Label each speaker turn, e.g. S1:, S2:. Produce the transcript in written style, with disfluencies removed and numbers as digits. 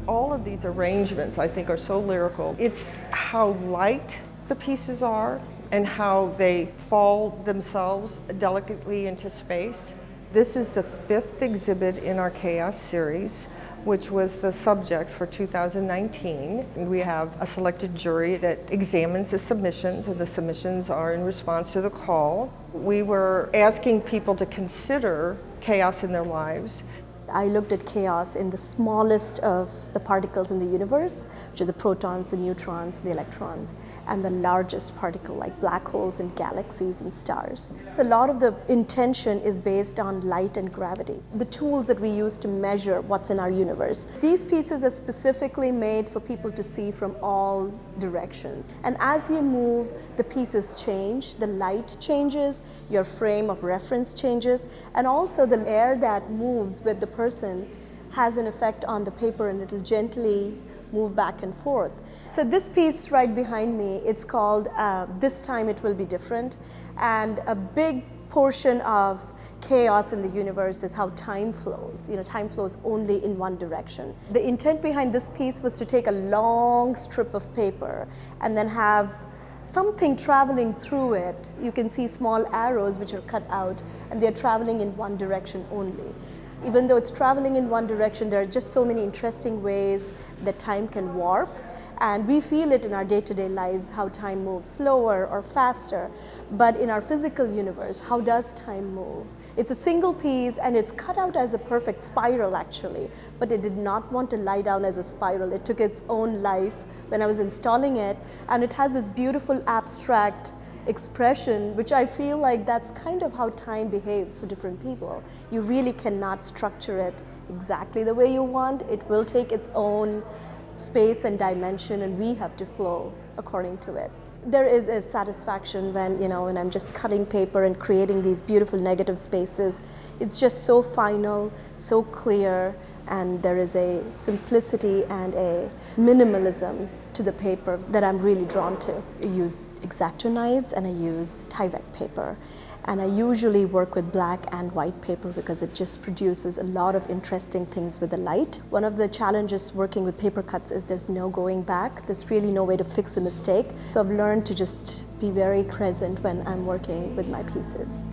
S1: All of these arrangements, I think, are so lyrical. It's how light the pieces are and how they fall themselves delicately into space. This is the 5th exhibit in our Chaos series, which was the subject for 2019. We have a selected jury that examines the submissions, and the submissions are in response to the call. We were asking people to consider chaos in their lives.
S2: I looked at chaos in the smallest of the particles in the universe, which are the protons, the neutrons, the electrons, and the largest particle like black holes and galaxies and stars. A lot of the intention is based on light and gravity, the tools that we use to measure what's in our universe. These pieces are specifically made for people to see from all directions. And as you move, the pieces change, the light changes, your frame of reference changes, and also the air that moves with the person has an effect on the paper, and it'll gently move back and forth. So this piece right behind me, it's called This Time It Will Be Different, and a big portion of chaos in the universe is how time flows. Time flows only in one direction. The intent behind this piece was to take a long strip of paper and then have something traveling through it. You can see small arrows which are cut out, and they're traveling in one direction only. Even though it's traveling in one direction, there are just so many interesting ways that time can warp. And we feel it in our day-to-day lives, how time moves slower or faster. But in our physical universe, how does time move? It's a single piece, and it's cut out as a perfect spiral, actually. But it did not want to lie down as a spiral. It took its own life when I was installing it. And it has this beautiful abstract expression, which I feel like that's kind of how time behaves for different people. You really cannot structure it exactly the way you want. It will take its own space and dimension, and we have to flow according to it. There is a satisfaction when I'm just cutting paper and creating these beautiful negative spaces. It's just so final, so clear, and there is a simplicity and a minimalism to the paper that I'm really drawn to. I use X-Acto knives and I use Tyvek paper. And I usually work with black and white paper because it just produces a lot of interesting things with the light. One of the challenges working with paper cuts is there's no going back. There's really no way to fix a mistake. So I've learned to just be very present when I'm working with my pieces.